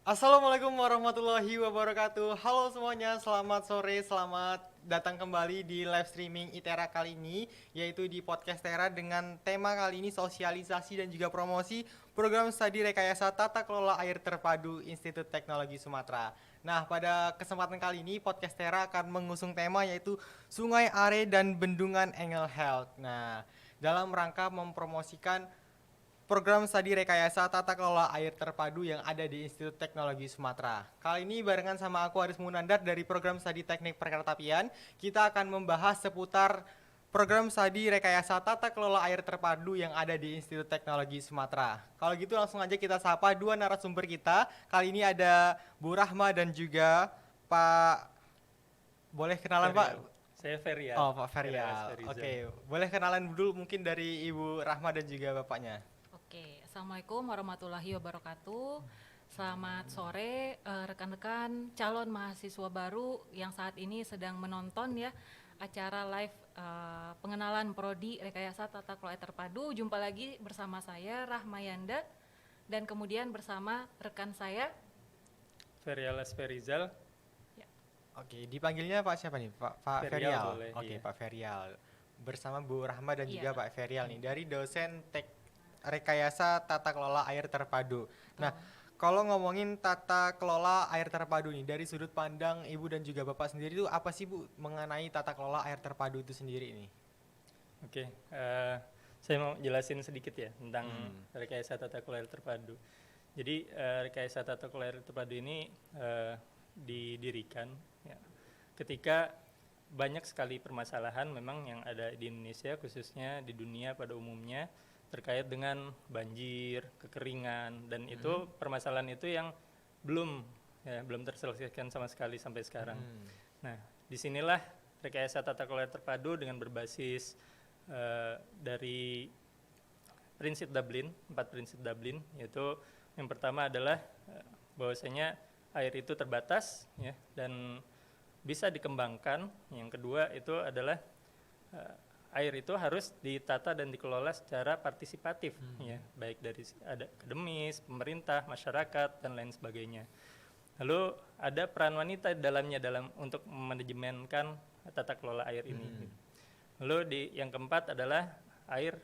Assalamualaikum warahmatullahi wabarakatuh. Halo semuanya, selamat sore, selamat datang kembali di live streaming ITERA kali ini, yaitu di podcast Tera dengan tema kali ini sosialisasi dan juga promosi program studi rekayasa tata kelola air terpadu Institut Teknologi Sumatera. Nah, pada kesempatan kali ini podcast Tera akan mengusung tema yaitu Sungai Are dan Bendungan Engel Health. Nah, dalam rangka mempromosikan program studi rekayasa tata kelola air terpadu yang ada di Institut Teknologi Sumatera. Kali ini barengan sama aku Aris Munandar dari program studi teknik perkeretapian, kita akan membahas seputar program studi rekayasa tata kelola air terpadu yang ada di Institut Teknologi Sumatera. Kalau gitu langsung aja kita sapa dua narasumber kita. Kali ini ada Bu Rahma dan juga Pak, boleh kenalan Pak? Ferial. Saya Ferial. Oh, Pak Ferial Ferial. Asperizal. Oke, boleh kenalan dulu mungkin dari Ibu Rahma dan juga Bapaknya. Oke, Assalamualaikum warahmatullahi wabarakatuh. Selamat sore rekan-rekan calon mahasiswa baru yang saat ini sedang menonton ya acara live pengenalan Prodi Rekayasa Tata Kelola Air Terpadu. Jumpa lagi bersama saya Rahmayanda dan kemudian bersama rekan saya. Ferial Asperizal. Ya, Oke, dipanggilnya Pak siapa nih? Pak Ferial Ferial. boleh, Oke, iya. Pak Ferial. Bersama Bu Rahma dan Iya. juga Pak Ferial nih dari dosen Rekayasa Tata Kelola Air Terpadu. Nah, kalau ngomongin tata kelola air terpadu nih dari sudut pandang Ibu dan juga Bapak sendiri itu apa sih Bu mengenai tata kelola air terpadu itu sendiri ini? Oke, saya mau jelasin sedikit ya tentang rekayasa tata kelola air terpadu. Jadi rekayasa tata kelola air terpadu ini didirikan ya, ketika banyak sekali permasalahan memang yang ada di Indonesia khususnya di dunia pada umumnya terkait dengan banjir, kekeringan dan itu permasalahan itu yang belum terselesaikan sama sekali sampai sekarang. Nah, disinilah rekayasa tata kelola air terpadu dengan berbasis dari prinsip Dublin, 4 prinsip Dublin, yaitu yang pertama adalah bahwasanya air itu terbatas ya dan bisa dikembangkan. Yang kedua itu adalah air itu harus ditata dan dikelola secara partisipatif ya, baik dari ada akademis, pemerintah, masyarakat dan lain sebagainya. Lalu ada peran wanita dalamnya untuk manajemenkan tata kelola air ini. Lalu yang keempat adalah air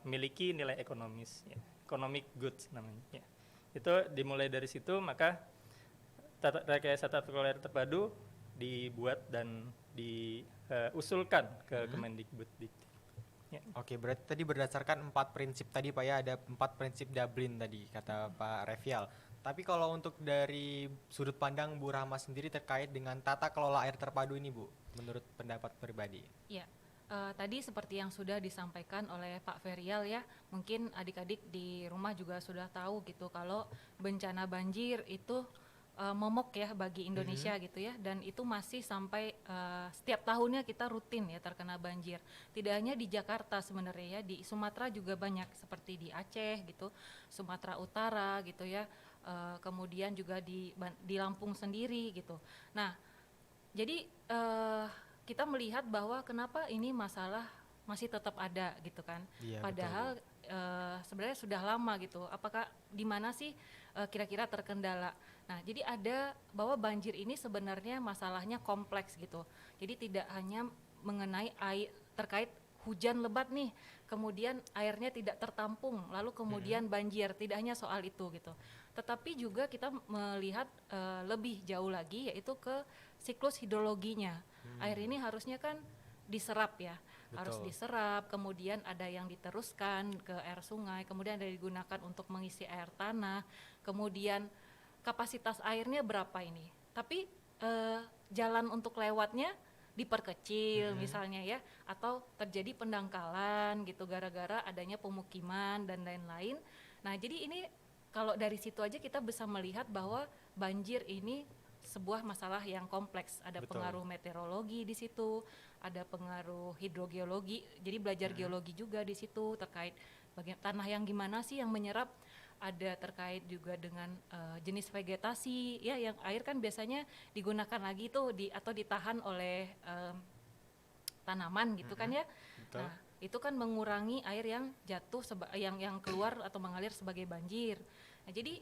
memiliki nilai ekonomis, ya, economic goods namanya. Ya. Itu dimulai dari situ maka rekayasa tata kelola air terpadu dibuat dan diusulkan ke Kemendikbud. Ya. Oke, berarti tadi berdasarkan 4 prinsip tadi Pak ya, ada 4 prinsip Dublin tadi kata Pak Revial. Tapi kalau untuk dari sudut pandang Bu Rahma sendiri terkait dengan tata kelola air terpadu ini Bu, menurut pendapat pribadi. ya. Tadi seperti yang sudah disampaikan oleh Pak Ferial ya, mungkin adik-adik di rumah juga sudah tahu gitu kalau bencana banjir itu momok ya bagi Indonesia gitu ya, dan itu masih sampai setiap tahunnya kita rutin ya terkena banjir. Tidak hanya di Jakarta sebenarnya ya, di Sumatera juga banyak seperti di Aceh gitu, Sumatera Utara gitu ya, kemudian juga di Lampung sendiri gitu. Nah, jadi kita melihat bahwa kenapa ini masalah masih tetap ada gitu kan. Iya, Padahal sebenarnya sudah lama gitu. Apakah di mana sih kira-kira terkendala? Nah, jadi ada bahwa banjir ini sebenarnya masalahnya kompleks gitu. Jadi tidak hanya mengenai air terkait hujan lebat nih, kemudian airnya tidak tertampung, lalu kemudian banjir, tidak hanya soal itu gitu. Tetapi juga kita melihat lebih jauh lagi yaitu ke siklus hidrologinya. Air ini harusnya kan diserap ya, harus Betul. diserap, kemudian ada yang diteruskan ke air sungai, kemudian ada digunakan untuk mengisi air tanah, kemudian kapasitas airnya berapa ini. Tapi jalan untuk lewatnya diperkecil misalnya ya, atau terjadi pendangkalan gitu gara-gara adanya pemukiman dan lain-lain. Nah, jadi ini kalau dari situ aja kita bisa melihat bahwa banjir ini sebuah masalah yang kompleks. Ada Betul. pengaruh meteorologi di situ, ada pengaruh hidrogeologi. Jadi belajar geologi juga di situ terkait bagian tanah yang gimana sih yang menyerap, ada terkait juga dengan jenis vegetasi ya, yang air kan biasanya digunakan lagi tuh atau ditahan oleh tanaman gitu kan ya. Betul. Nah, itu kan mengurangi air yang jatuh yang keluar atau mengalir sebagai banjir. Nah, jadi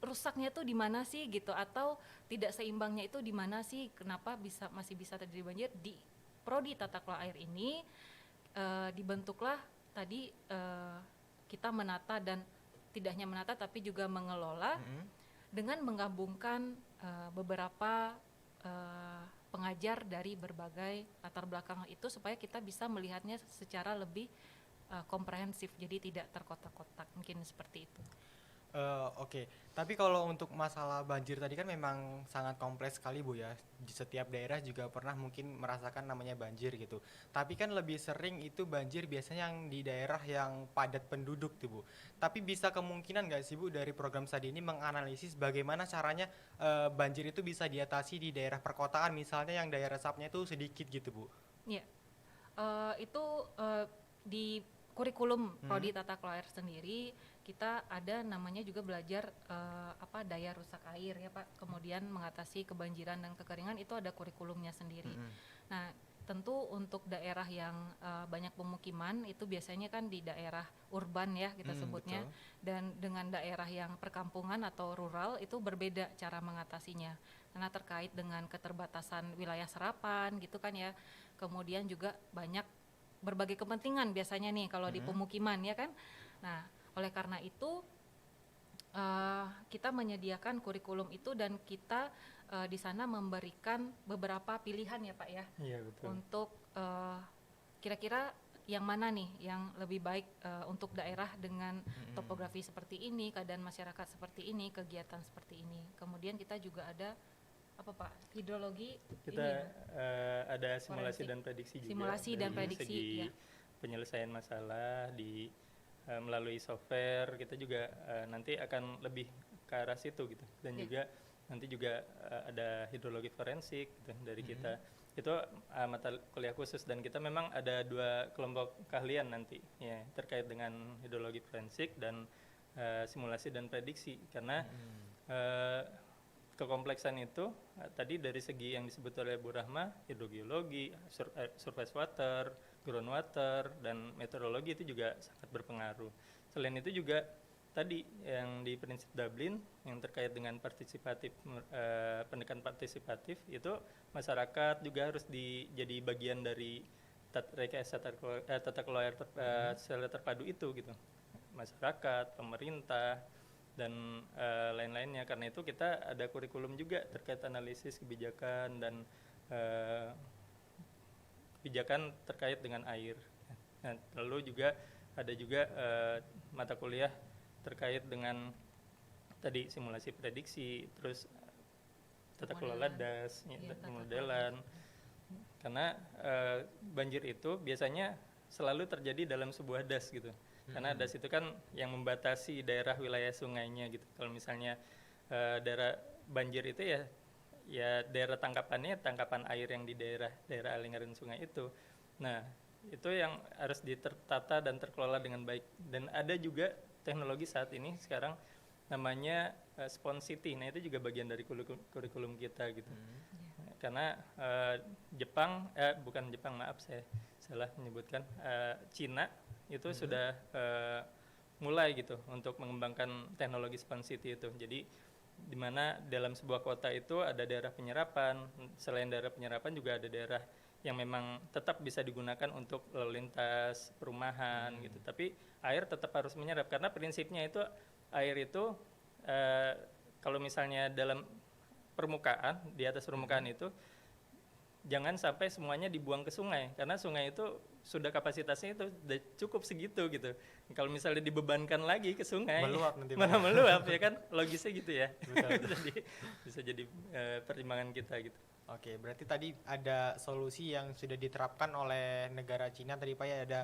rusaknya tuh di mana sih gitu, atau tidak seimbangnya itu di mana sih, kenapa masih bisa terjadi banjir. Di Prodi Tata Kelola Air ini dibentuklah tadi kita menata, dan tidak hanya menata tapi juga mengelola dengan menggabungkan beberapa pengajar dari berbagai latar belakang itu, supaya kita bisa melihatnya secara lebih komprehensif, jadi tidak terkotak-kotak, mungkin seperti itu. Oke, tapi kalau untuk masalah banjir tadi kan memang sangat kompleks sekali Bu ya. Di setiap daerah juga pernah mungkin merasakan namanya banjir gitu. Tapi kan lebih sering itu banjir biasanya yang di daerah yang padat penduduk tuh Bu. Tapi bisa kemungkinan nggak sih Bu dari program studi ini menganalisis bagaimana caranya banjir itu bisa diatasi di daerah perkotaan, misalnya yang daya resapnya itu sedikit gitu Bu? Ya, itu di kurikulum Prodi Tata Kelola Air sendiri kita ada namanya juga belajar daya rusak air ya Pak, kemudian mengatasi kebanjiran dan kekeringan, itu ada kurikulumnya sendiri. Nah, tentu untuk daerah yang banyak pemukiman itu biasanya kan di daerah urban ya kita sebutnya, betul. dan dengan daerah yang perkampungan atau rural itu berbeda cara mengatasinya, karena terkait dengan keterbatasan wilayah serapan gitu kan ya, kemudian juga banyak berbagai kepentingan biasanya nih kalau di pemukiman ya kan. Nah, oleh karena itu kita menyediakan kurikulum itu, dan kita di sana memberikan beberapa pilihan ya Pak ya. Iya, betul. Untuk kira-kira yang mana nih yang lebih baik untuk daerah dengan topografi seperti ini, keadaan masyarakat seperti ini, kegiatan seperti ini. Kemudian kita juga ada apa Pak, hidrologi Kita ini ya? ada simulasi Forensik. dan prediksi juga. Simulasi dan dari prediksi, segi ya. penyelesaian masalah melalui software. Kita juga nanti akan lebih ke arah situ gitu. Dan juga nanti juga ada hidrologi forensik gitu dari kita. Itu mata kuliah khusus, dan kita memang ada 2 kelompok keahlian nanti ya terkait dengan hidrologi forensik dan simulasi dan prediksi, karena kekompleksan itu tadi dari segi yang disebut oleh Bu Rahma, hidrogeologi, surface water, groundwater, dan meteorologi itu juga sangat berpengaruh. Selain itu juga tadi yang di prinsip Dublin yang terkait dengan partisipatif, pendekatan partisipatif, itu masyarakat juga harus jadi bagian dari rekayasa tata kelola air secara terpadu itu gitu. Masyarakat, pemerintah, dan lain-lainnya. Karena itu kita ada kurikulum juga terkait analisis kebijakan dan kebijakan terkait dengan air. Nah, lalu juga ada juga mata kuliah terkait dengan tadi simulasi prediksi, terus tata kelola das, pemodelan. Karena banjir itu biasanya selalu terjadi dalam sebuah das gitu. Karena das itu kan yang membatasi daerah wilayah sungainya gitu. Kalau misalnya daerah banjir itu ya daerah tangkapan air yang di daerah aliran sungai itu. Nah, itu yang harus ditata dan terkelola dengan baik. Dan ada juga teknologi saat ini sekarang namanya Sponsity. Nah, itu juga bagian dari kurikulum kita gitu. Karena saya salah menyebutkan, Cina itu sudah mulai gitu untuk mengembangkan teknologi Sponsity itu. Jadi di mana dalam sebuah kota itu ada daerah penyerapan, selain daerah penyerapan juga ada daerah yang memang tetap bisa digunakan untuk lalu lintas perumahan gitu. Tapi air tetap harus menyerap, karena prinsipnya itu air itu kalau misalnya dalam permukaan, di atas permukaan itu jangan sampai semuanya dibuang ke sungai, karena sungai itu sudah kapasitasnya itu udah cukup segitu gitu. Kalau misalnya dibebankan lagi ke sungai, meluap nanti malah meluap ya kan, logisnya gitu ya. Betul. Jadi bisa jadi pertimbangan kita gitu. Oke, berarti tadi ada solusi yang sudah diterapkan oleh negara Cina tadi Pak ya, ada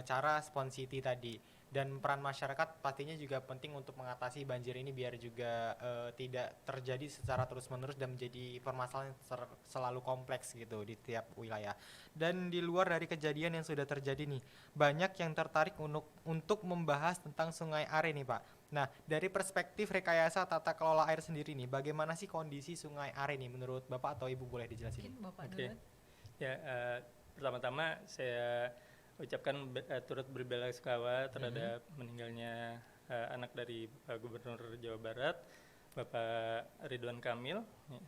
cara Sponsity tadi. Dan peran masyarakat pastinya juga penting untuk mengatasi banjir ini biar juga tidak terjadi secara terus-menerus dan menjadi permasalahan yang selalu kompleks gitu di tiap wilayah. Dan di luar dari kejadian yang sudah terjadi nih, banyak yang tertarik untuk membahas tentang Sungai Are nih Pak. Nah, dari perspektif rekayasa tata kelola air sendiri nih, bagaimana sih kondisi Sungai Are nih menurut Bapak atau Ibu, boleh dijelasin? Mungkin Bapak Oke. duluan. Ya, pertama-tama saya ucapkan turut berbela sungkawa terhadap meninggalnya anak dari Gubernur Jawa Barat, Bapak Ridwan Kamil. Ya.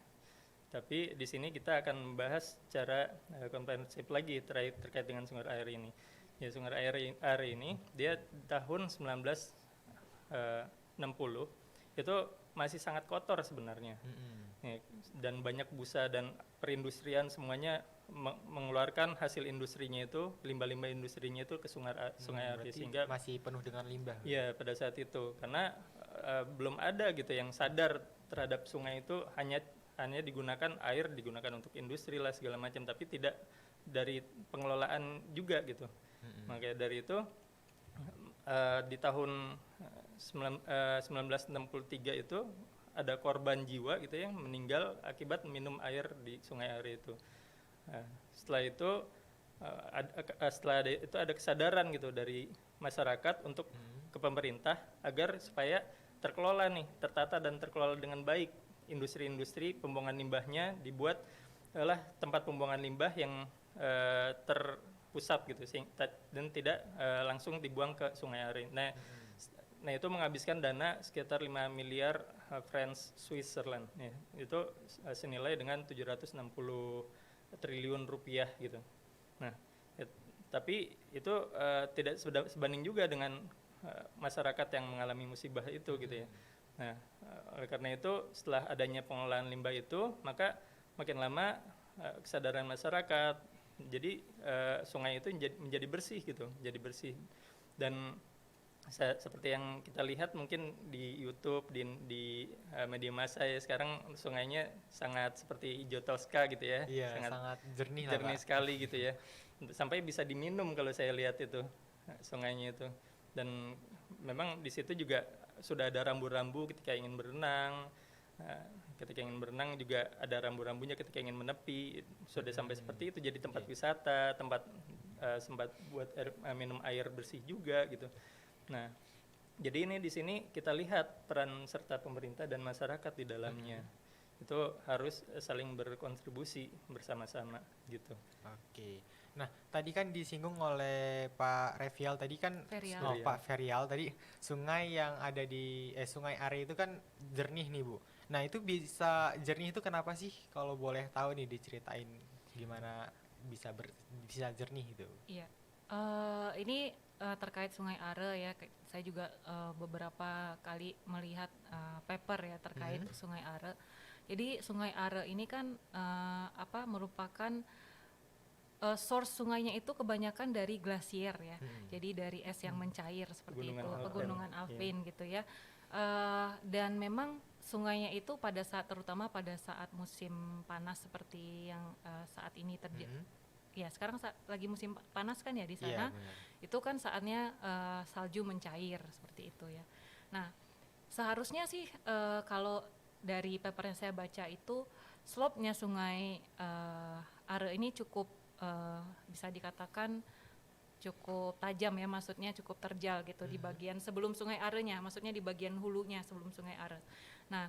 Tapi di sini kita akan membahas secara komprehensif lagi terkait dengan sumber air ini. Ya, sumber air ini dia tahun 1960 itu masih sangat kotor sebenarnya. Ya, dan banyak busa dan perindustrian semuanya mengeluarkan hasil industrinya itu, limbah-limbah industrinya itu ke sungai Are, sehingga masih penuh dengan limbah. Ya, pada saat itu karena belum ada gitu yang sadar terhadap sungai itu hanya digunakan untuk industri lah segala macam, tapi tidak dari pengelolaan juga gitu. Makanya dari itu di tahun 1963 itu ada korban jiwa gitu yang meninggal akibat minum air di sungai Are itu. Setelah itu ada kesadaran gitu dari masyarakat untuk ke pemerintah agar supaya tertata dan terkelola dengan baik industri-industri pembuangan limbahnya, dibuat adalah tempat pembuangan limbah yang terpusat gitu dan tidak langsung dibuang ke sungai Are. Nah itu menghabiskan dana sekitar 5 miliar francs Switzerland. Ya, itu senilai dengan 760 triliun rupiah gitu. Nah, tapi itu tidak sebanding juga dengan masyarakat yang mengalami musibah itu gitu ya. Nah, oleh karena itu setelah adanya pengelolaan limbah itu, maka makin lama kesadaran masyarakat, jadi sungai itu menjadi bersih gitu, jadi bersih. Dan seperti yang kita lihat mungkin di YouTube, di media massa ya, sekarang sungainya sangat seperti hijau toska gitu ya. Iya, sangat jernih sekali gitu ya. Sampai bisa diminum kalau saya lihat itu sungainya itu. Dan memang di situ juga sudah ada rambu-rambu ketika ingin berenang. Ketika ingin berenang juga ada rambu-rambunya ketika ingin menepi. Sudah sampai seperti itu, jadi tempat wisata, tempat sempat buat minum air bersih juga gitu. Nah, jadi ini di sini kita lihat peran serta pemerintah dan masyarakat di dalamnya. Itu harus saling berkontribusi bersama-sama gitu. Oke. Nah, tadi kan disinggung oleh Pak Revial tadi kan, Pak Ferial tadi, sungai yang ada di Sungai Are itu kan jernih nih, Bu. Nah, itu bisa jernih itu kenapa sih? Kalau boleh tahu nih, diceritain gimana bisa jernih itu. Iya. Ini terkait Sungai Are ya, saya juga beberapa kali melihat paper ya terkait Sungai Are. Jadi Sungai Are ini kan merupakan source sungainya itu kebanyakan dari glasier ya. Jadi dari es yang mencair seperti pegunungan Alpen gitu ya. Dan memang sungainya itu terutama pada saat musim panas seperti yang saat ini terjadi. Ya, sekarang lagi musim panas kan ya di sana. Itu kan saatnya salju mencair seperti itu ya. Nah, seharusnya sih kalau dari paper yang saya baca itu slope-nya Sungai Are ini cukup bisa dikatakan cukup tajam ya, maksudnya cukup terjal gitu di bagian sebelum Sungai Are-nya, maksudnya di bagian hulunya sebelum Sungai Are. Nah,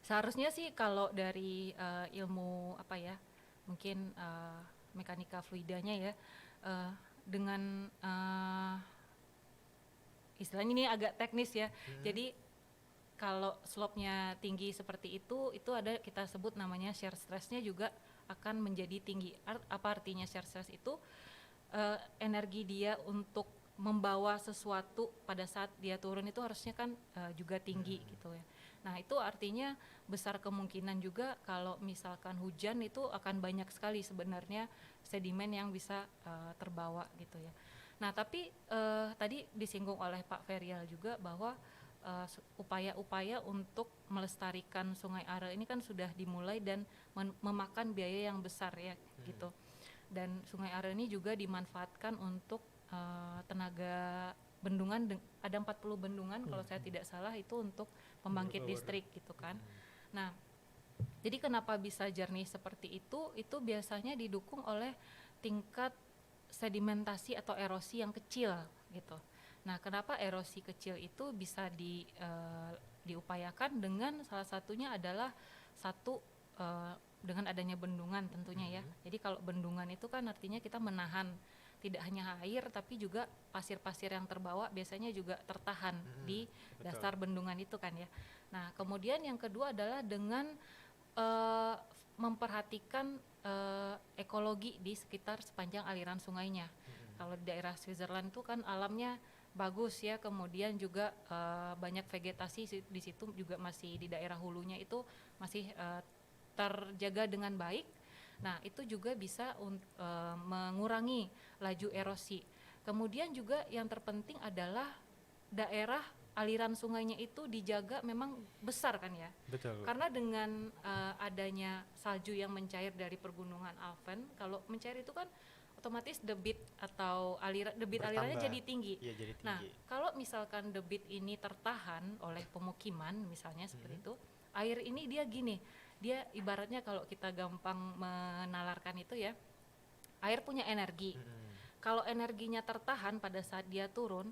seharusnya sih kalau dari ilmu mungkin mekanika fluidanya ya, dengan istilahnya ini agak teknis ya. Jadi kalau slope-nya tinggi seperti itu ada kita sebut namanya shear stress-nya juga akan menjadi tinggi. Apa artinya shear stress itu? Energi dia untuk membawa sesuatu pada saat dia turun itu harusnya kan juga tinggi gitu ya. Nah, itu artinya besar kemungkinan juga kalau misalkan hujan itu akan banyak sekali sebenarnya sedimen yang bisa terbawa gitu ya. Nah, tapi tadi disinggung oleh Pak Ferial juga bahwa upaya-upaya untuk melestarikan Sungai Are ini kan sudah dimulai dan memakan biaya yang besar ya gitu. Dan Sungai Are ini juga dimanfaatkan untuk tenaga bendungan, ada 40 bendungan kalau saya tidak salah itu untuk pembangkit listrik gitu kan. Nah, jadi kenapa bisa jernih seperti itu biasanya didukung oleh tingkat sedimentasi atau erosi yang kecil gitu. Nah, kenapa erosi kecil itu bisa diupayakan dengan salah satunya adalah dengan adanya bendungan tentunya ya. Jadi kalau bendungan itu kan artinya kita menahan tidak hanya air tapi juga pasir-pasir yang terbawa biasanya juga tertahan di betul. dasar bendungan itu kan ya. Nah, kemudian yang kedua adalah dengan memperhatikan ekologi di sekitar sepanjang aliran sungainya. Kalau di daerah Switzerland itu kan alamnya bagus ya, kemudian juga banyak vegetasi di situ juga masih di daerah hulunya itu masih terjaga dengan baik. Nah, itu juga bisa mengurangi laju erosi. Kemudian juga yang terpenting adalah daerah aliran sungainya itu dijaga memang besar kan ya. Betul. Karena dengan adanya salju yang mencair dari pergunungan Alpen, kalau mencair itu kan otomatis debit atau alirannya jadi tinggi. Iya, jadi tinggi. Nah, kalau misalkan debit ini tertahan oleh pemukiman misalnya seperti itu, air ini dia gini, dia ibaratnya kalau kita gampang menalarkan itu ya, air punya energi. Kalau energinya tertahan pada saat dia turun,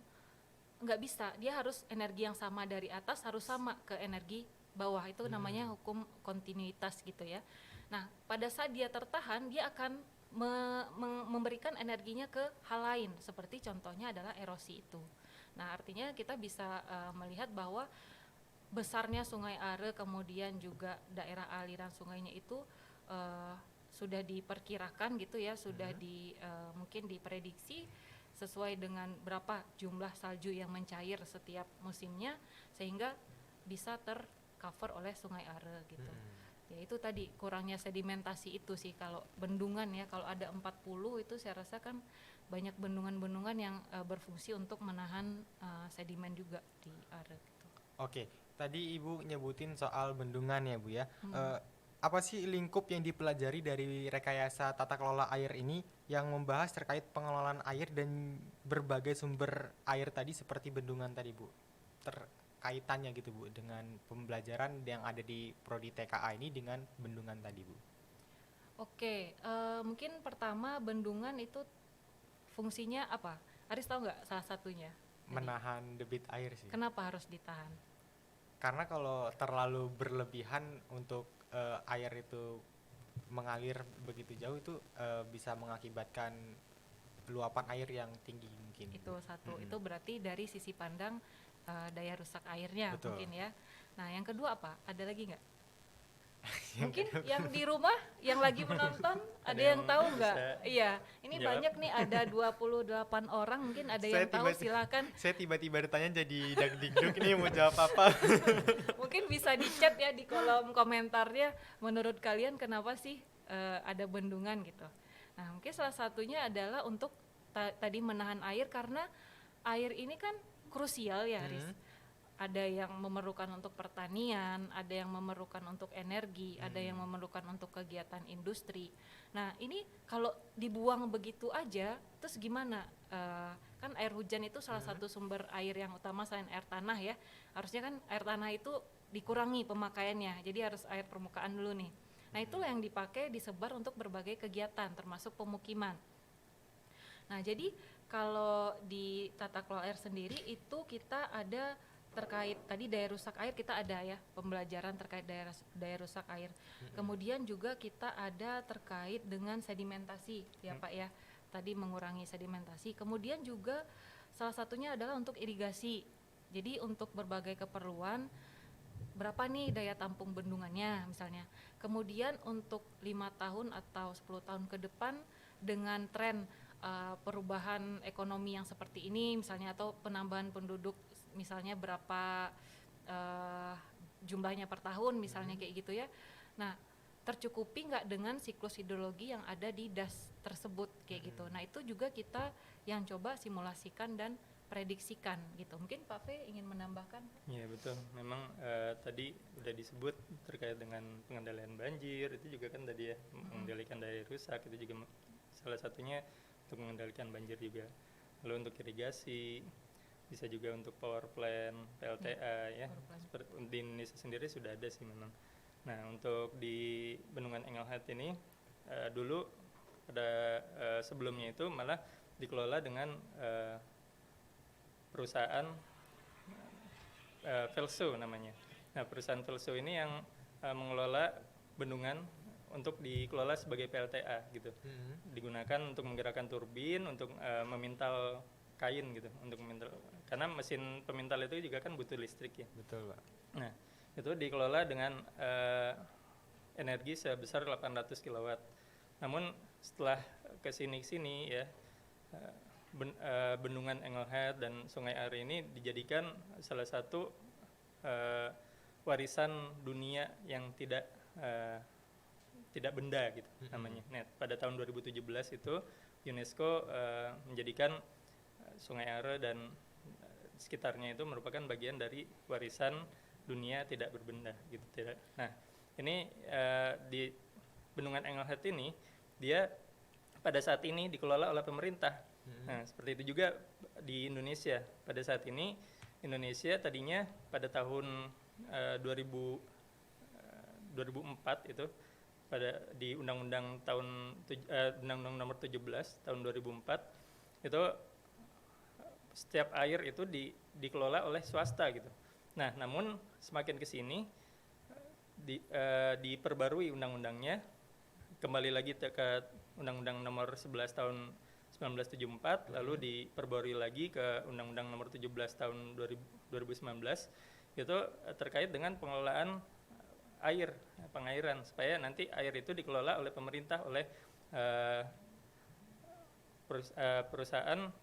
nggak bisa, dia harus energi yang sama dari atas harus sama ke energi bawah, itu namanya hukum kontinuitas gitu ya. Nah, pada saat dia tertahan, dia akan memberikan energinya ke hal lain, seperti contohnya adalah erosi itu. Nah, artinya kita bisa melihat bahwa besarnya Sungai Are, kemudian juga daerah aliran sungainya itu sudah diperkirakan gitu ya, sudah mungkin diprediksi sesuai dengan berapa jumlah salju yang mencair setiap musimnya, sehingga bisa tercover oleh Sungai Are gitu. Ya itu tadi kurangnya sedimentasi itu sih kalau bendungan ya, kalau ada 40 itu saya rasa kan banyak bendungan-bendungan yang berfungsi untuk menahan sedimen juga di Are gitu. Oke, tadi Ibu nyebutin soal bendungan ya Bu ya. Apa sih lingkup yang dipelajari dari rekayasa tata kelola air ini yang membahas terkait pengelolaan air dan berbagai sumber air tadi seperti bendungan tadi Bu? Kaitannya gitu Bu dengan pembelajaran yang ada di prodi TKA ini dengan bendungan tadi Bu. Oke, mungkin pertama bendungan itu fungsinya apa? Aris tahu nggak salah satunya? Menahan debit air sih. Kenapa harus ditahan? Karena kalau terlalu berlebihan untuk air itu mengalir begitu jauh itu bisa mengakibatkan luapan air yang tinggi mungkin. Itu satu, itu berarti dari sisi pandang daya rusak airnya. Betul. Mungkin ya. Nah, yang kedua apa? Ada lagi nggak? Mungkin yang di rumah yang lagi menonton ada yang tahu nggak? Iya, ini jawab. banyak nih, ada 28 orang, mungkin ada yang tahu, silakan. Saya tiba-tiba ditanya jadi dagdikduk nih mau jawab apa. Mungkin bisa di chat ya di kolom komentarnya, menurut kalian kenapa sih ada bendungan gitu. Nah, mungkin salah satunya adalah untuk tadi menahan air, karena air ini kan krusial ya, Riz. Ada yang memerlukan untuk pertanian, ada yang memerlukan untuk energi, ada yang memerlukan untuk kegiatan industri. Nah, ini kalau dibuang begitu aja, terus gimana? Kan air hujan itu salah satu sumber air yang utama selain air tanah ya. Harusnya kan air tanah itu dikurangi pemakaiannya, jadi harus air permukaan dulu nih. Nah, itulah yang dipakai disebar untuk berbagai kegiatan, termasuk pemukiman. Nah, jadi kalau di tata kelola air sendiri itu kita ada terkait tadi daya rusak air, kita ada ya pembelajaran terkait daya rusak air. Kemudian juga kita ada terkait dengan sedimentasi ya Pak ya, tadi mengurangi sedimentasi. Kemudian juga salah satunya adalah untuk irigasi. Jadi untuk berbagai keperluan, berapa nih daya tampung bendungannya misalnya. Kemudian untuk 5 tahun atau 10 tahun ke depan dengan tren perubahan ekonomi yang seperti ini misalnya, atau penambahan penduduk misalnya berapa jumlahnya per tahun misalnya kayak gitu ya. Nah, tercukupi nggak dengan siklus hidrologi yang ada di das tersebut kayak gitu. Nah, itu juga kita yang coba simulasikan dan prediksikan gitu. Mungkin Pak Fe ingin menambahkan? Iya betul, memang tadi udah disebut terkait dengan pengendalian banjir, itu juga kan tadi ya, mengendalikan daya rusak, itu juga salah satunya untuk mengendalikan banjir juga. Lalu untuk irigasi, bisa juga untuk power plant, PLTA ya. Seperti di Indonesia sendiri sudah ada sih memang. Nah, untuk di Bendungan Engelhard ini dulu pada sebelumnya itu malah dikelola dengan perusahaan Velso namanya. Nah, perusahaan Velso ini yang mengelola bendungan untuk dikelola sebagai PLTA gitu. Digunakan untuk menggerakkan turbin, untuk memintal kain gitu, untuk memintal, karena mesin pemintal itu juga kan butuh listrik ya. Betul, Pak. Nah, itu dikelola dengan energi sebesar 800 kW. Namun setelah kesini ya, bendungan Engelhead dan Sungai Are ini dijadikan salah satu warisan dunia yang tidak benda gitu namanya. Nah, pada tahun 2017 itu UNESCO menjadikan Sungai Are dan sekitarnya itu merupakan bagian dari warisan dunia tidak berbenda gitu. Nah, ini di bendungan Engelhead ini dia pada saat ini dikelola oleh pemerintah. Nah, seperti itu juga di Indonesia. Pada saat ini Indonesia tadinya pada tahun 2004 itu di Undang-Undang Undang-Undang Nomor 17 tahun 2004 itu setiap air itu dikelola oleh swasta gitu. Nah, namun semakin ke sini diperbarui undang-undangnya, kembali lagi ke Undang-Undang Nomor 11 tahun 1974, lalu diperbarui lagi ke Undang-Undang Nomor 17 tahun 2019, itu terkait dengan pengelolaan pengairan, supaya nanti air itu dikelola oleh pemerintah, oleh perusahaan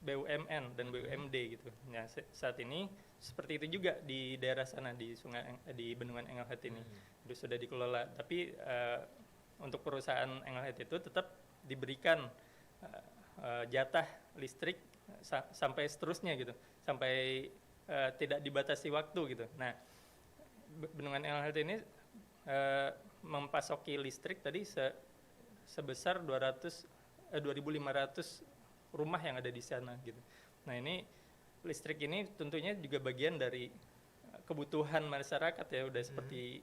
BUMN dan BUMD gitu. Nah, saat ini seperti itu juga di daerah sana di bendungan Engelhead ini sudah dikelola. Tapi untuk perusahaan Engelhead itu tetap diberikan jatah listrik sampai seterusnya gitu, sampai tidak dibatasi waktu gitu. Nah, bendungan Engelhead ini mempasoki listrik tadi sebesar 2.500 rumah yang ada di sana gitu. Nah, ini listrik ini tentunya juga bagian dari kebutuhan masyarakat ya, udah seperti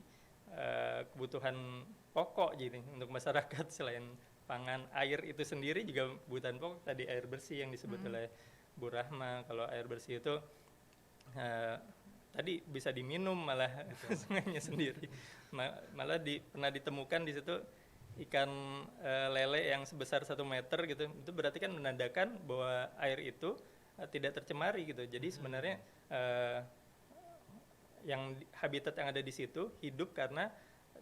kebutuhan pokok gitu untuk masyarakat. Selain pangan, air itu sendiri juga kebutuhan pokok. Tadi air bersih yang disebut oleh Bu Rahma, kalau air bersih itu tadi bisa diminum malah sungainya sendiri. Malah pernah ditemukan di situ ikan lele yang sebesar 1 meter gitu. Itu berarti kan menandakan bahwa air itu tidak tercemari gitu. Jadi sebenarnya yang habitat yang ada di situ hidup karena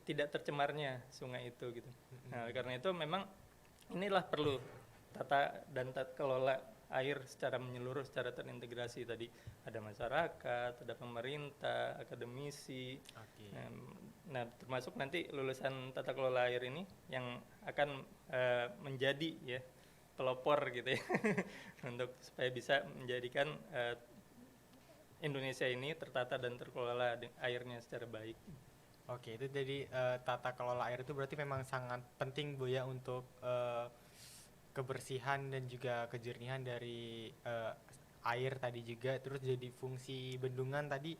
tidak tercemarnya sungai itu gitu. Nah, karena itu memang inilah perlu tata kelola air secara menyeluruh, secara terintegrasi. Tadi ada masyarakat, ada pemerintah, akademisi. Nah, termasuk nanti lulusan tata kelola air ini yang akan menjadi ya pelopor gitu ya untuk supaya bisa menjadikan Indonesia ini tertata dan terkelola airnya secara baik. Oke, itu jadi tata kelola air itu berarti memang sangat penting Bu ya untuk kebersihan dan juga kejernihan dari air tadi juga. Terus jadi fungsi bendungan tadi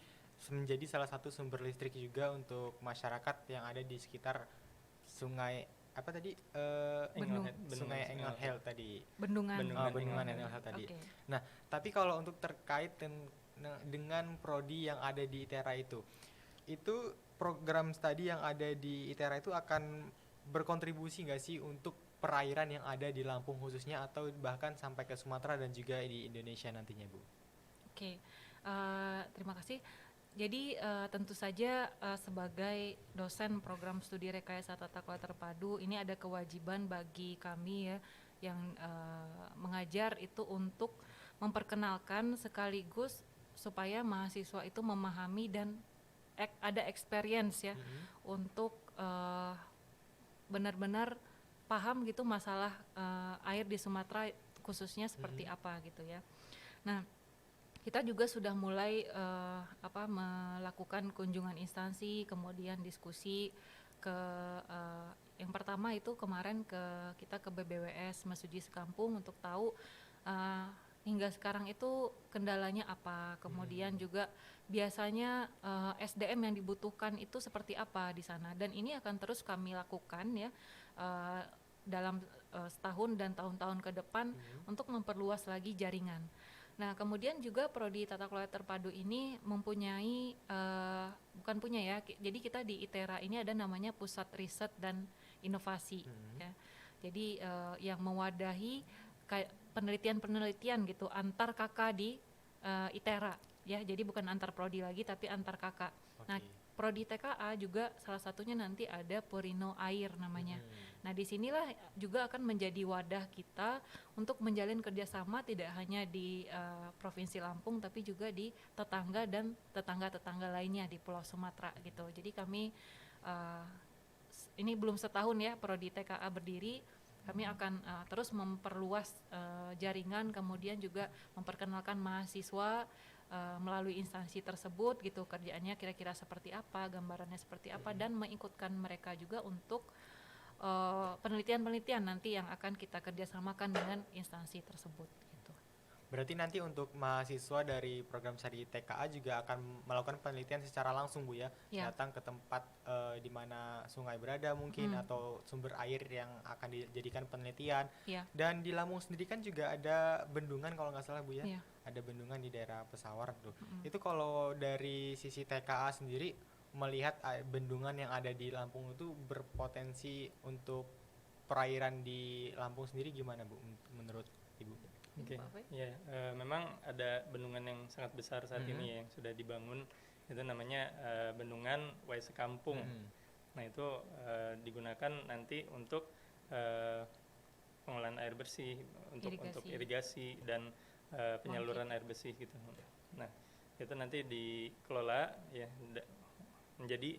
menjadi salah satu sumber listrik juga untuk masyarakat yang ada di sekitar sungai apa tadi Sungai Engelhead tadi. Bendungan Engelhead tadi. Okay. Nah, tapi kalau untuk terkait dengan prodi yang ada di ITERA itu program studi yang ada di ITERA itu akan berkontribusi nggak sih untuk perairan yang ada di Lampung khususnya, atau bahkan sampai ke Sumatera dan juga di Indonesia nantinya, Bu? Oke, terima kasih. Jadi tentu saja sebagai dosen program studi rekayasa tata kelola terpadu, ini ada kewajiban bagi kami ya yang mengajar itu untuk memperkenalkan sekaligus supaya mahasiswa itu memahami dan ada experience ya untuk benar-benar paham gitu masalah air di Sumatera khususnya seperti apa gitu ya. Nah, kita juga sudah mulai melakukan kunjungan instansi, kemudian diskusi ke yang pertama itu kemarin kita ke BBWS Mesuji Sekampung untuk tahu hingga sekarang itu kendalanya apa, kemudian juga biasanya SDM yang dibutuhkan itu seperti apa di sana, dan ini akan terus kami lakukan ya dalam setahun dan tahun-tahun ke depan untuk memperluas lagi jaringan. Nah, kemudian juga prodi tata kelola terpadu ini mempunyai bukan punya ya. Jadi kita di ITERA ini ada namanya Pusat Riset dan Inovasi ya. Jadi yang mewadahi kayak penelitian-penelitian gitu antar kakak di ITERA ya. Jadi bukan antar prodi lagi tapi antar kakak. Nah, prodi TKA juga salah satunya nanti ada Purino Air namanya. Nah, disinilah juga akan menjadi wadah kita untuk menjalin kerjasama tidak hanya di Provinsi Lampung tapi juga di tetangga dan tetangga-tetangga lainnya di Pulau Sumatera gitu. Jadi kami ini belum setahun ya prodi TKA berdiri. Kami akan terus memperluas jaringan, kemudian juga memperkenalkan mahasiswa melalui instansi tersebut gitu, kerjaannya kira-kira seperti apa, gambarannya seperti apa, dan mengikutkan mereka juga untuk penelitian-penelitian nanti yang akan kita kerjasamakan dengan instansi tersebut gitu. Berarti nanti untuk mahasiswa dari program studi TKA juga akan melakukan penelitian secara langsung Bu ya, datang ke tempat di mana sungai berada mungkin atau sumber air yang akan dijadikan penelitian. Dan di Lampung sendiri kan juga ada bendungan kalau nggak salah Bu ya, ada bendungan di daerah Pesawar tuh. Itu kalau dari sisi TKA sendiri melihat bendungan yang ada di Lampung itu berpotensi untuk perairan di Lampung sendiri gimana Bu menurut Ibu? Oke, ya memang ada bendungan yang sangat besar saat ini ya, yang sudah dibangun, itu namanya bendungan Wai Sekampung. Nah itu digunakan nanti untuk pengolahan air bersih, untuk irigasi dan penyaluran air bersih gitu. Nah itu nanti dikelola ya menjadi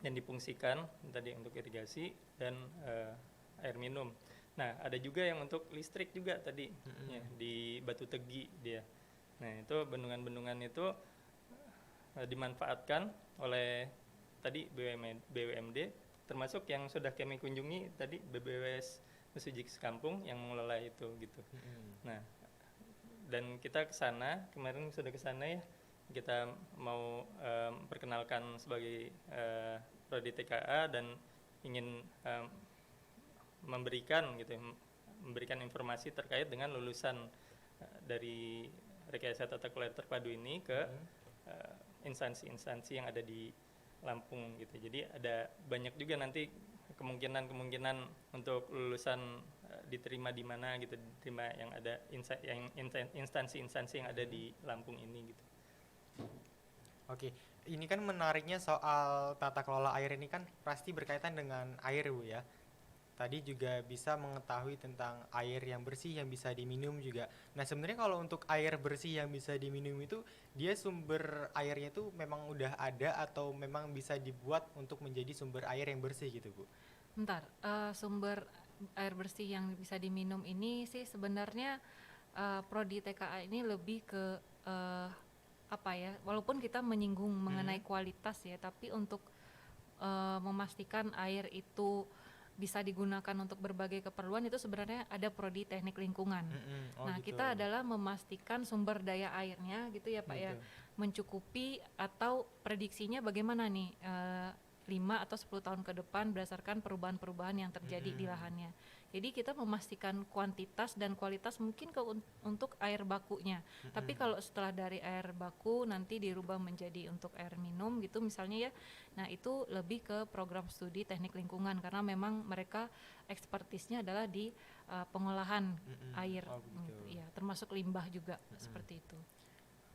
yang difungsikan tadi untuk irigasi dan air minum. Nah, ada juga yang untuk listrik juga tadi ya, di Batu Tegi dia. Nah, itu bendungan-bendungan itu dimanfaatkan oleh tadi BUMD, termasuk yang sudah kami kunjungi tadi BBWS Mesujik Sekampung yang mengelola itu gitu. Nah, dan kita ke sana, kemarin sudah ke sana ya. Kita mau perkenalkan sebagai prodi TKA dan ingin memberikan informasi terkait dengan lulusan dari Rekayasa Tata Kelola Terpadu ini ke instansi-instansi yang ada di Lampung gitu. Jadi ada banyak juga nanti kemungkinan untuk lulusan diterima di mana gitu, diterima yang ada instansi-instansi yang ada di Lampung ini gitu. Oke, ini kan menariknya soal tata kelola air ini kan pasti berkaitan dengan air Bu ya. Tadi juga bisa mengetahui tentang air yang bersih yang bisa diminum juga. Nah sebenarnya kalau untuk air bersih yang bisa diminum itu dia sumber airnya itu memang udah ada atau memang bisa dibuat untuk menjadi sumber air yang bersih gitu Bu? Bentar, sumber air bersih yang bisa diminum ini sih sebenarnya prodi TKA ini lebih ke apa ya? Walaupun kita menyinggung mengenai kualitas ya, tapi untuk memastikan air itu bisa digunakan untuk berbagai keperluan itu sebenarnya ada prodi teknik lingkungan. Nah gitu. Kita adalah memastikan sumber daya airnya gitu ya Pak ya, mencukupi atau prediksinya bagaimana nih 5 atau 10 tahun ke depan berdasarkan perubahan-perubahan yang terjadi di lahannya. Jadi kita memastikan kuantitas dan kualitas mungkin untuk air bakunya. Tapi kalau setelah dari air baku nanti dirubah menjadi untuk air minum gitu misalnya ya. Nah itu lebih ke program studi teknik lingkungan karena memang mereka ekspertisnya adalah di pengolahan air, ya, termasuk limbah juga seperti itu.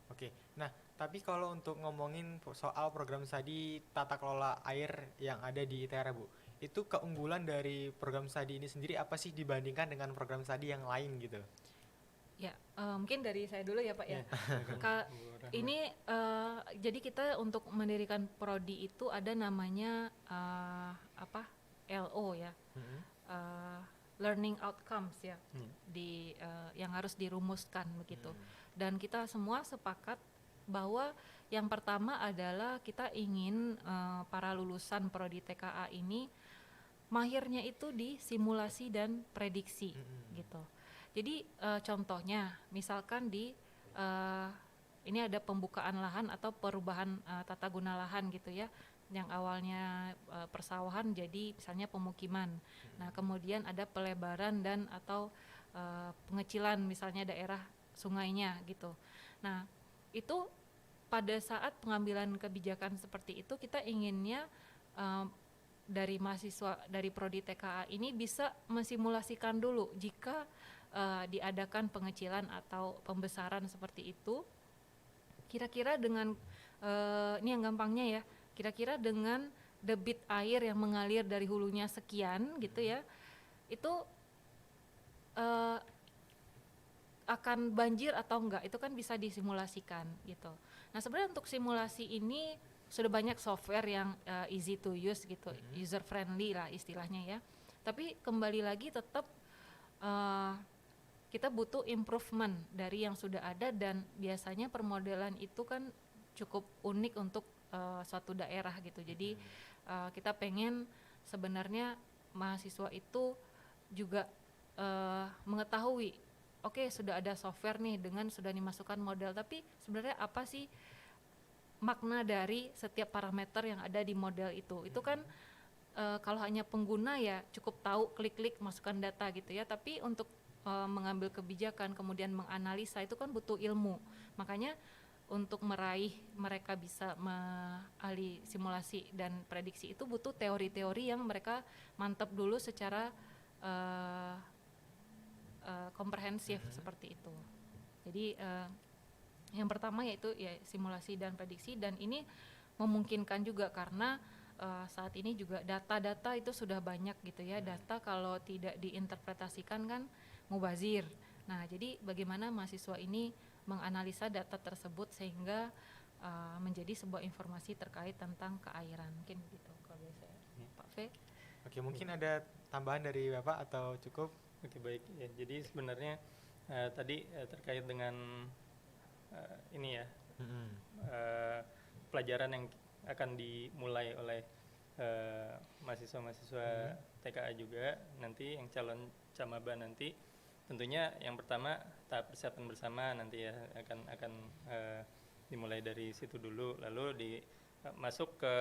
Oke, nah tapi kalau untuk ngomongin soal program studi tata kelola air yang ada di ITERA Bu, itu keunggulan dari program studi ini sendiri apa sih dibandingkan dengan program studi yang lain gitu? Ya, mungkin dari saya dulu ya Pak ya. Ini jadi kita untuk mendirikan prodi itu ada namanya LO ya, learning outcomes ya, yang harus dirumuskan begitu. Dan kita semua sepakat bahwa yang pertama adalah kita ingin para lulusan prodi TKA ini mahirnya itu di simulasi dan prediksi gitu. Jadi contohnya misalkan di ini ada pembukaan lahan atau perubahan tata guna lahan gitu ya, yang awalnya persawahan jadi misalnya pemukiman. Nah kemudian ada pelebaran dan atau pengecilan misalnya daerah sungainya gitu. Nah itu pada saat pengambilan kebijakan seperti itu kita inginnya dari mahasiswa dari prodi TKA ini bisa mensimulasikan dulu jika diadakan pengecilan atau pembesaran seperti itu, kira-kira dengan ini yang gampangnya ya, kira-kira dengan debit air yang mengalir dari hulunya sekian gitu ya, itu akan banjir atau enggak, itu kan bisa disimulasikan gitu. Nah sebenarnya untuk simulasi ini sudah banyak software yang easy to use gitu, user friendly lah istilahnya ya. Tapi kembali lagi tetap kita butuh improvement dari yang sudah ada, dan biasanya permodelan itu kan cukup unik untuk suatu daerah gitu. Jadi kita pengen sebenarnya mahasiswa itu juga mengetahui, oke, sudah ada software nih dengan sudah dimasukkan model, tapi sebenarnya apa sih makna dari setiap parameter yang ada di model itu. Itu kan kalau hanya pengguna ya cukup tahu klik-klik masukkan data gitu ya, tapi untuk mengambil kebijakan kemudian menganalisa itu kan butuh ilmu. Makanya untuk meraih mereka bisa ahli simulasi dan prediksi itu butuh teori-teori yang mereka mantap dulu secara komprehensif seperti itu. Jadi yang pertama yaitu ya simulasi dan prediksi, dan ini memungkinkan juga karena saat ini juga data-data itu sudah banyak gitu ya. Data kalau tidak diinterpretasikan kan mubazir. Nah, jadi bagaimana mahasiswa ini menganalisa data tersebut sehingga menjadi sebuah informasi terkait tentang keairan. Mungkin begitu kalau dari saya. Pak V. Oke, mungkin ada tambahan dari Bapak atau cukup? Oke, baik ya. Jadi sebenarnya tadi terkait dengan ini ya, pelajaran yang akan dimulai oleh mahasiswa-mahasiswa TKA juga nanti, yang calon camaba nanti, tentunya yang pertama tahap persiapan bersama nanti ya akan dimulai dari situ dulu, lalu masuk ke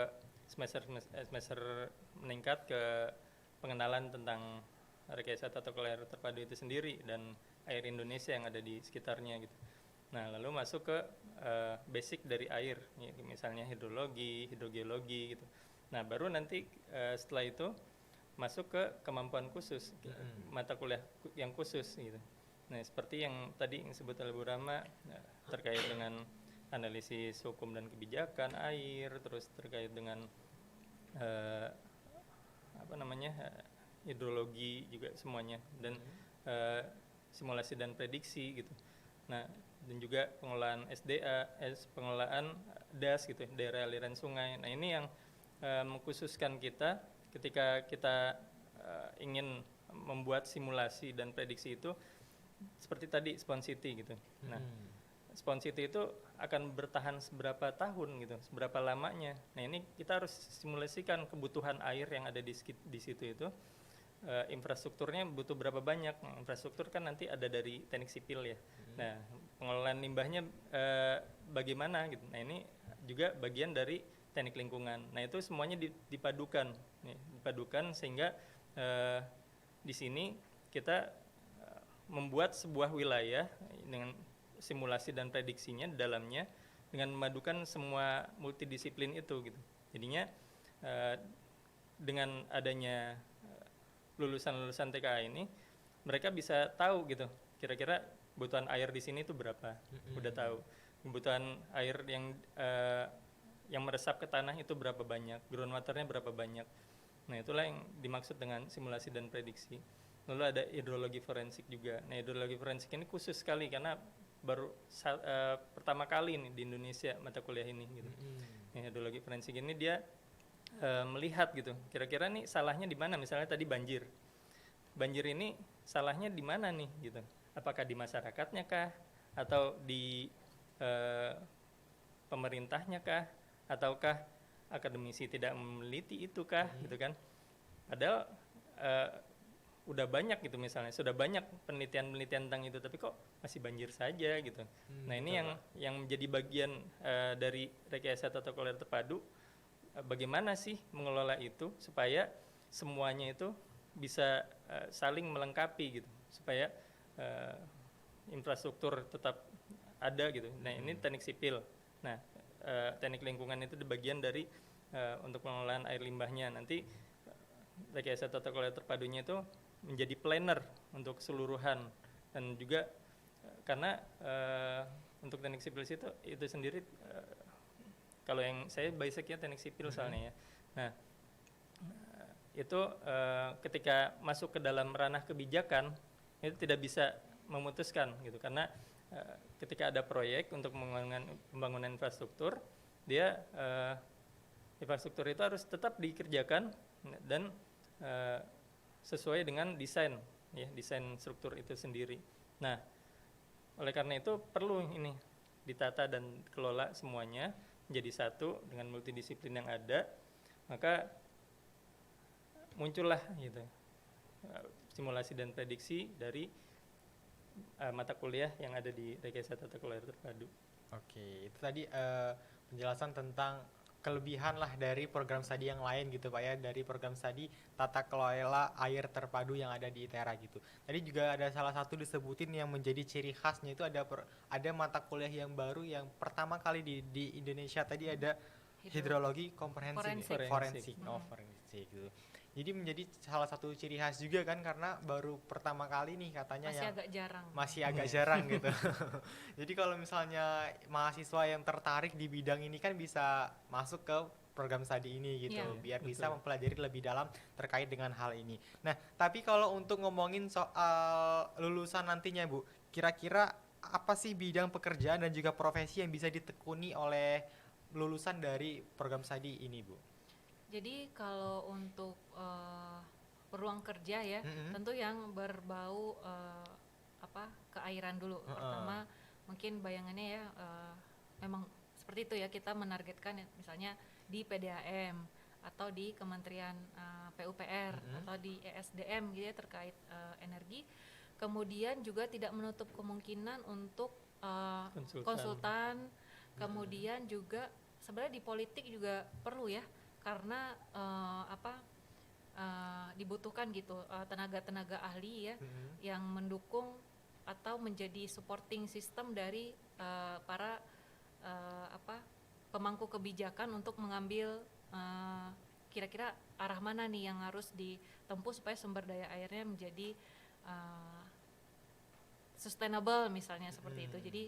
semester meningkat ke pengenalan tentang rekayasa tata kelola terpadu itu sendiri dan air Indonesia yang ada di sekitarnya gitu. Nah, lalu masuk ke basic dari air, misalnya hidrologi, hidrogeologi gitu. Nah, baru nanti setelah itu masuk ke kemampuan khusus, mata kuliah yang khusus gitu. Nah, seperti yang tadi yang disebut oleh Bu Rama terkait dengan analisis hukum dan kebijakan air, terus terkait dengan hidrologi juga semuanya, dan simulasi dan prediksi gitu. Nah, dan juga pengelolaan SDA, pengelolaan DAS gitu, daerah aliran sungai. Nah, ini yang mengkhususkan kita ketika kita ingin membuat simulasi dan prediksi itu seperti tadi Sponsity gitu. Nah, Sponsity itu akan bertahan seberapa tahun gitu, seberapa lamanya. Nah, ini kita harus simulasikan kebutuhan air yang ada di situ itu. Infrastrukturnya butuh berapa banyak. Nah, infrastruktur kan nanti ada dari teknik sipil ya. Nah, pengelolaan limbahnya bagaimana gitu. Nah, ini juga bagian dari teknik lingkungan. Nah, itu semuanya dipadukan sehingga di sini kita membuat sebuah wilayah dengan simulasi dan prediksinya di dalamnya dengan memadukan semua multidisiplin itu gitu. Jadinya dengan adanya lulusan-lulusan TKA ini, mereka bisa tahu gitu kira-kira kebutuhan air di sini itu berapa. Udah tahu kebutuhan air yang meresap ke tanah itu berapa banyak, groundwaternya berapa banyak. Nah, itulah yang dimaksud dengan simulasi dan prediksi. Lalu ada hidrologi forensik juga. Nah, hidrologi forensik ini khusus sekali karena baru pertama kali nih di Indonesia mata kuliah ini gitu. Nah, hidrologi forensik ini dia melihat gitu, kira-kira nih salahnya di mana. Misalnya tadi banjir ini salahnya di mana nih gitu, apakah di masyarakatnya kah, atau di pemerintahnya kah, ataukah akademisi tidak meneliti itu kah gitu kan. Padahal udah banyak gitu, misalnya sudah banyak penelitian tentang itu, tapi kok masih banjir saja gitu. Nah, ini yang menjadi bagian dari rekayasa tata kelola terpadu. Bagaimana sih mengelola itu supaya semuanya itu bisa saling melengkapi gitu, supaya infrastruktur tetap ada gitu. Nah, ini teknik sipil. Nah, teknik lingkungan itu di bagian dari untuk pengelolaan air limbahnya. Nanti rekayasa tata kelola terpadunya itu menjadi planner untuk keseluruhan, dan juga karena untuk teknik sipil itu sendiri, kalau yang saya basicnya teknik sipil soalnya ya. Nah, itu ketika masuk ke dalam ranah kebijakan itu tidak bisa memutuskan gitu, karena ketika ada proyek untuk pembangunan infrastruktur, dia infrastruktur itu harus tetap dikerjakan dan sesuai dengan desain struktur itu sendiri. Nah, oleh karena itu perlu ini ditata dan kelola semuanya menjadi satu dengan multidisiplin yang ada, maka muncullah gitu simulasi dan prediksi dari mata kuliah yang ada di rekayasa tata kelola air terpadu. Oke, itu tadi penjelasan tentang kelebihan lah dari program studi yang lain gitu Pak ya, dari program studi tata kelola air terpadu yang ada di ITERA gitu. Tadi juga ada salah satu disebutin yang menjadi ciri khasnya itu ada mata kuliah yang baru yang pertama kali di Indonesia, tadi ada hidrologi komprehensif, forensik gitu. Jadi menjadi salah satu ciri khas juga kan, karena baru pertama kali nih katanya masih agak jarang gitu. Jadi kalau misalnya mahasiswa yang tertarik di bidang ini kan bisa masuk ke program studi ini gitu, biar bisa mempelajari lebih dalam terkait dengan hal ini. Nah, tapi kalau untuk ngomongin soal lulusan nantinya Bu, kira-kira apa sih bidang pekerjaan dan juga profesi yang bisa ditekuni oleh lulusan dari program studi ini Bu? Jadi kalau untuk peluang kerja ya, tentu yang berbau keairan dulu. Pertama mungkin bayangannya ya memang seperti itu ya, kita menargetkan ya, misalnya di PDAM atau di Kementerian PUPR atau di ESDM gitu ya, terkait energi. Kemudian juga tidak menutup kemungkinan untuk konsultan. Kemudian juga sebenarnya di politik juga perlu ya, karena dibutuhkan gitu tenaga-tenaga ahli ya yang mendukung atau menjadi supporting system dari para pemangku kebijakan untuk mengambil kira-kira arah mana nih yang harus ditempuh supaya sumber daya airnya menjadi sustainable misalnya seperti itu. Jadi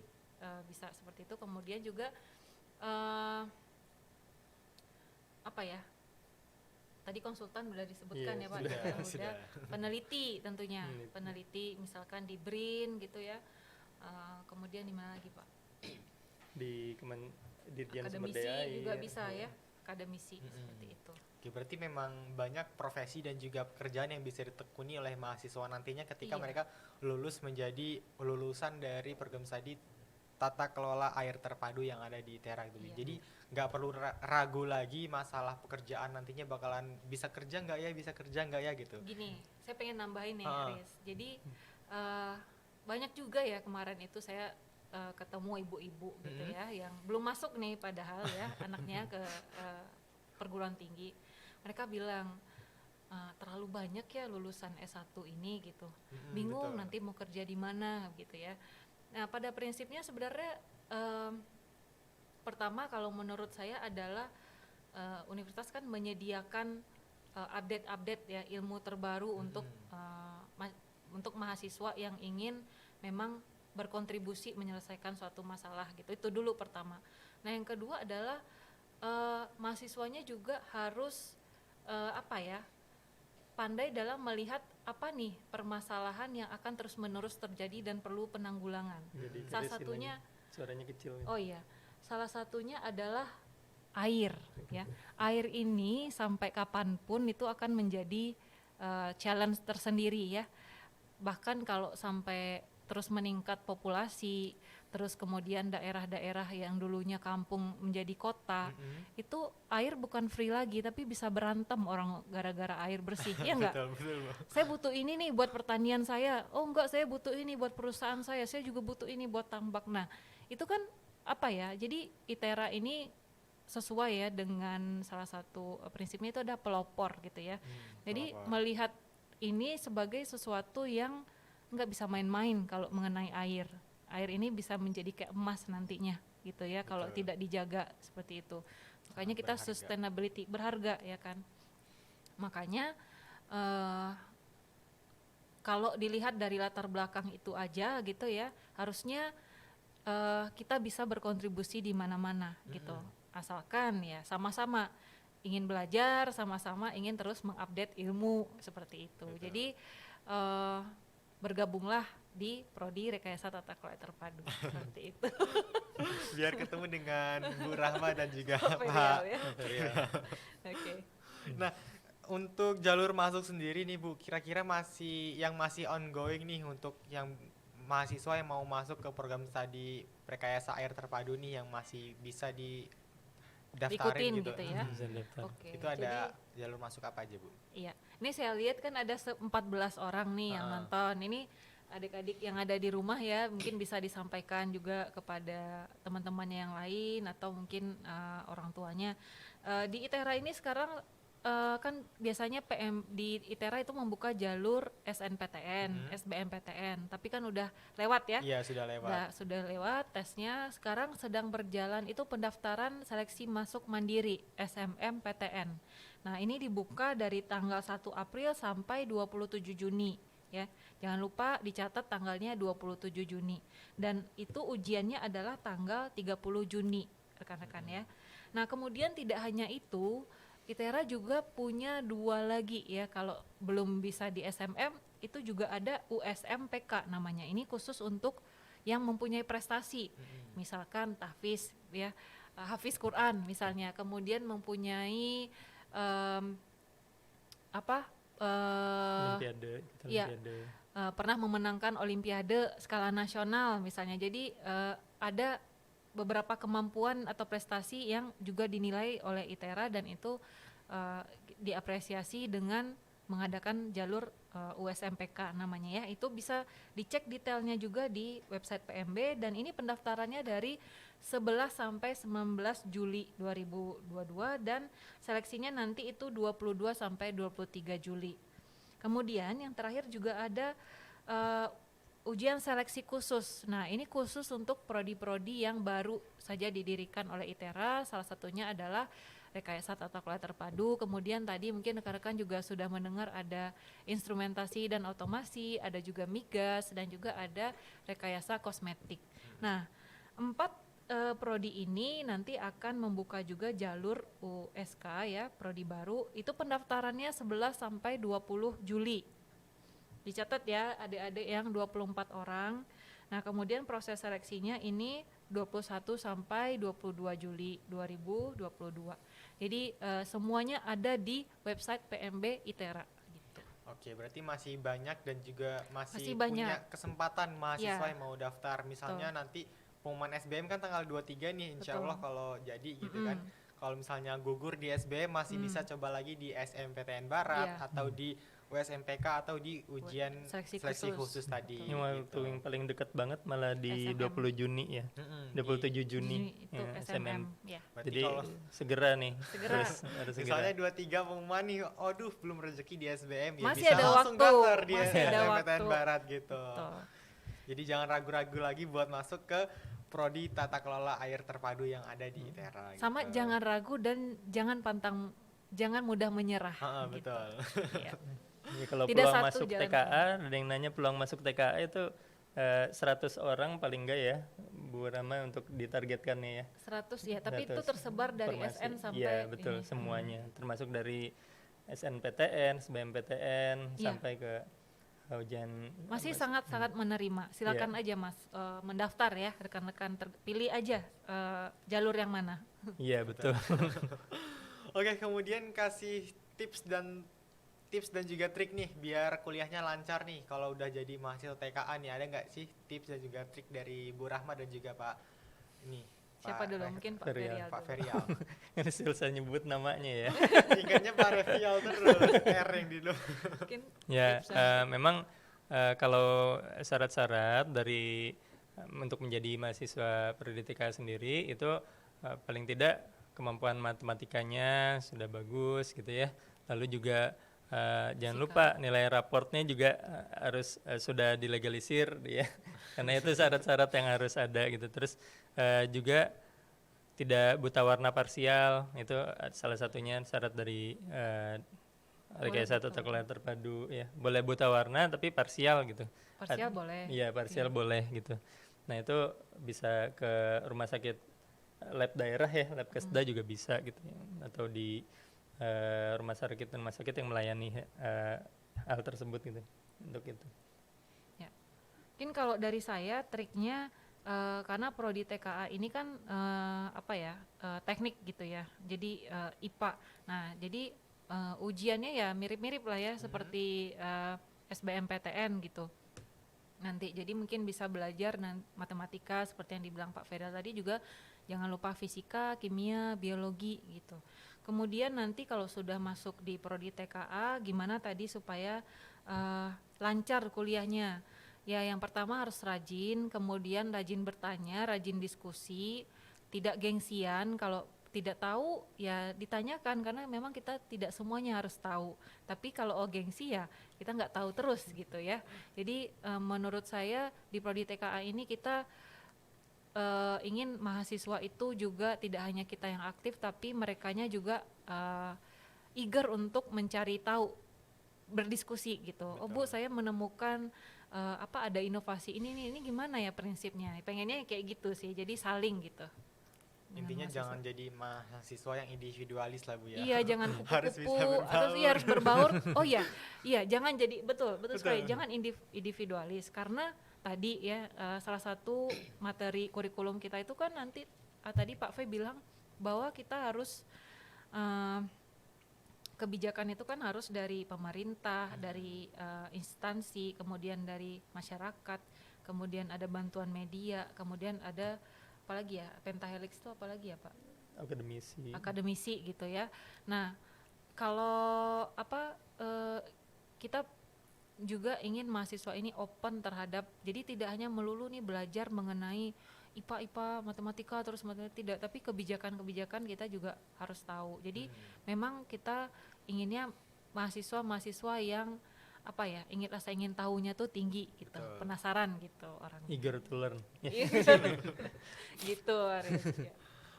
bisa seperti itu. Kemudian juga tadi konsultan sudah disebutkan ya Pak, sudah. Peneliti tentunya, peneliti misalkan di BRIN gitu ya. Kemudian di mana lagi Pak? Di Dirjen Sumber Akademisi Daya juga bisa ya, akademisi seperti itu. Oke, berarti memang banyak profesi dan juga pekerjaan yang bisa ditekuni oleh mahasiswa nantinya ketika mereka lulus menjadi lulusan dari program studi tata kelola air terpadu yang ada di ITERA gitu. Jadi nggak perlu ragu lagi masalah pekerjaan nantinya bakalan bisa kerja nggak ya gitu. Gini, saya pengen nambahin nih Aris. Jadi banyak juga ya kemarin itu saya ketemu ibu-ibu gitu ya yang belum masuk nih padahal ya anaknya ke perguruan tinggi. Mereka bilang terlalu banyak ya lulusan S1 ini gitu. Bingung nanti mau kerja di mana gitu ya. Nah, pada prinsipnya sebenarnya pertama kalau menurut saya adalah universitas kan menyediakan update-update ya ilmu terbaru untuk mahasiswa yang ingin memang berkontribusi menyelesaikan suatu masalah gitu. Itu dulu pertama. Nah, yang kedua adalah mahasiswanya juga harus pandai dalam melihat apa nih permasalahan yang akan terus-menerus terjadi dan perlu penanggulangan. Salah satunya suaranya kecil. Oh iya, salah satunya adalah air ya. Air ini sampai kapanpun itu akan menjadi challenge tersendiri ya. Bahkan kalau sampai terus meningkat populasi, terus kemudian daerah-daerah yang dulunya kampung menjadi kota, itu air bukan free lagi, tapi bisa berantem orang gara-gara air bersih, ya enggak? Betul. Saya butuh ini nih buat pertanian saya, oh enggak saya butuh ini buat perusahaan saya juga butuh ini buat tambak. Nah itu kan jadi ITERA ini sesuai ya dengan salah satu prinsipnya itu ada pelopor gitu ya. Jadi melihat ini sebagai sesuatu yang nggak bisa main-main kalau mengenai air. Air ini bisa menjadi kayak emas nantinya gitu ya kalau Betul. tidak dijaga seperti itu. Makanya kita berharga. sustainability berharga ya kan. Makanya kalau dilihat dari latar belakang itu aja gitu ya, harusnya kita bisa berkontribusi di mana-mana gitu. Asalkan ya sama-sama ingin belajar, sama-sama ingin terus mengupdate ilmu seperti itu. Betul. Jadi bergabunglah di Prodi Rekayasa Tata Kelola Terpadu seperti itu. Biar ketemu dengan Bu Rahma dan juga Pak Pak. Ferial ya. Oke. Nah, untuk jalur masuk sendiri nih Bu, kira-kira masih ongoing nih untuk yang mahasiswa yang mau masuk ke program studi Rekayasa Air Terpadu nih yang masih bisa didaftarin Diikutin gitu. gitu ya. Bisa daftar. Oke. Itu ada jalur masuk apa aja Bu? Iya, ini saya lihat kan ada 14 orang nih yang nonton. Ini adik-adik yang ada di rumah ya, mungkin bisa disampaikan juga kepada teman-temannya yang lain atau mungkin orang tuanya. Di ITERA ini sekarang kan biasanya di ITERA itu membuka jalur SNPTN, SBMPTN, tapi kan udah lewat ya. Iya, sudah lewat. Sudah lewat tesnya, sekarang sedang berjalan itu pendaftaran seleksi masuk mandiri SMMPTN. Nah, ini dibuka dari tanggal 1 April sampai 27 Juni ya. Jangan lupa dicatat tanggalnya 27 Juni. Dan itu ujiannya adalah tanggal 30 Juni, rekan-rekan ya. Nah, kemudian tidak hanya itu, ITERA juga punya 2 lagi ya, kalau belum bisa di SMM itu juga ada USMPK namanya. Ini khusus untuk yang mempunyai prestasi, misalkan tahfiz ya, hafiz Quran misalnya, kemudian mempunyai Olimpiade, iya, pernah memenangkan Olimpiade skala nasional misalnya. Jadi ada beberapa kemampuan atau prestasi yang juga dinilai oleh ITERA dan itu diapresiasi dengan mengadakan jalur USMPK namanya ya. Itu bisa dicek detailnya juga di website PMB dan ini pendaftarannya dari 11 sampai 19 Juli 2022 dan seleksinya nanti itu 22 sampai 23 Juli. Kemudian yang terakhir juga ada ujian seleksi khusus. Nah, ini khusus untuk prodi-prodi yang baru saja didirikan oleh ITERA. Salah satunya adalah Rekayasa Tata Kelola Terpadu. Kemudian tadi mungkin rekan-rekan juga sudah mendengar ada instrumentasi dan otomasi, ada juga migas, dan juga ada rekayasa kosmetik. Nah, 4 prodi ini nanti akan membuka juga jalur USK ya, prodi baru. Itu pendaftarannya 11 sampai 20 Juli. Dicatat ya adik-adik yang 24 orang. Nah, kemudian proses seleksinya ini 21 sampai 22 Juli 2022. Jadi semuanya ada di website PMB ITERA gitu. Oke, berarti masih banyak dan juga masih banyak. punya kesempatan mahasiswa Ya. yang mau daftar. Misalnya nanti pengumuman SBM kan tanggal 23 nih, insya Allah kalau jadi gitu kan. Kalau misalnya gugur di SBM masih bisa coba lagi di SMPTN Barat Iya. atau di USMPK atau di ujian Seleksi seleksi khusus. khusus tadi. Ini waktu yang paling dekat banget malah di SMM. 20 Juni ya. 27 Juni Itu ya, SMM ya. Berarti Jadi kalau segera nih. Segera. Harus segera. misalnya 23 pengumuman nih, aduh belum rezeki di SBM ya Masih bisa ada langsung waktu, daftar di masih ada SMPTN waktu. Barat gitu. Betul. Jadi jangan ragu-ragu lagi buat masuk ke prodi Tata Kelola Air Terpadu yang ada di ITERA. Sama gitu. jangan ragu dan jangan mudah menyerah. Ha-ha, gitu. betul. Iya. Ya, kalau Tidak peluang satu masuk jalan TKA, ada yang nanya peluang masuk TKA itu 100 orang paling enggak ya, Bu Rama untuk ditargetkannya ya. 100 ya, tapi itu 100 tersebar dari informasi. SN sampai Iya, betul, ini. semuanya. Termasuk dari SNPTN, SBMPTN Iya. sampai ke ujian Masih sangat-sangat menerima. Silakan aja Mas mendaftar ya, rekan-rekan pilih aja jalur yang mana. Iya, betul. Oke, kemudian kasih tips dan juga trik nih biar kuliahnya lancar nih kalau udah jadi mahasiswa TKA nih, ada nggak sih tips dan juga trik dari Bu Rahma dan juga Pak ini Siapa dulu? Mungkin Pak Ferial. Ferial Pak dulu. Ferial. Ini susah nyebut namanya ya. Ingatnya Pak Revial terus, R yang di dulu. Mungkin Ya, tips dan- memang kalau syarat-syarat dari untuk menjadi mahasiswa Prodi TKA sendiri itu paling tidak kemampuan matematikanya sudah bagus gitu ya. Lalu juga jangan lupa nilai raportnya juga harus sudah dilegalisir ya. Karena itu syarat-syarat yang harus ada gitu. Terus Juga tidak buta warna parsial, itu salah satunya syarat dari rekayasa tata kelola terpadu ya. Boleh buta warna tapi parsial gitu. Parsial boleh. Iya, parsial boleh gitu. Nah, itu bisa ke rumah sakit lab daerah ya, lab Kesda juga bisa gitu ya. Atau di rumah sakit yang melayani hal tersebut gitu. Untuk itu. Ya. Mungkin kalau dari saya triknya karena prodi TKA ini kan teknik gitu ya. Jadi IPA. Nah, jadi ujiannya ya mirip-mirip lah ya seperti SBMPTN gitu. Nanti jadi mungkin bisa belajar matematika seperti yang dibilang Pak Feral tadi, juga jangan lupa fisika, kimia, biologi gitu. Kemudian nanti kalau sudah masuk di prodi TKA gimana tadi supaya lancar kuliahnya. Ya yang pertama harus rajin, kemudian rajin bertanya, rajin diskusi, tidak gengsian. Kalau tidak tahu ya ditanyakan, karena memang kita tidak semuanya harus tahu. Tapi kalau gengsi ya kita nggak tahu terus gitu ya. Jadi menurut saya di prodi TKA ini kita ingin mahasiswa itu juga tidak hanya kita yang aktif, tapi merekanya juga eager untuk mencari tahu, berdiskusi gitu. Betul. Oh Bu, saya menemukan ada inovasi ini gimana ya prinsipnya. Pengennya kayak gitu sih. Jadi saling gitu. Intinya jangan jadi mahasiswa yang individualis lah Bu ya. Iya, jangan Harus bisa kupu-kupu atau berbaur. iya harus berbaur. Oh iya, jangan jadi betul sekali. Betul. Jangan individualis, karena tadi ya salah satu materi kurikulum kita itu kan nanti tadi Pak Fe bilang bahwa kita harus kebijakan itu kan harus dari pemerintah, dari instansi, kemudian dari masyarakat, kemudian ada bantuan media, kemudian ada apalagi ya, pentahelix itu apalagi ya Pak? Akademisi gitu ya. Nah kalau kita juga ingin mahasiswa ini open terhadap, jadi tidak hanya melulu nih belajar mengenai IPA, matematika terus matematika, tidak, tapi kebijakan-kebijakan kita juga harus tahu. Jadi memang kita inginnya mahasiswa yang rasa ingin tahunya tuh tinggi gitu. Betul. Penasaran gitu orangnya. Eager to learn. Gitu Aris, ya.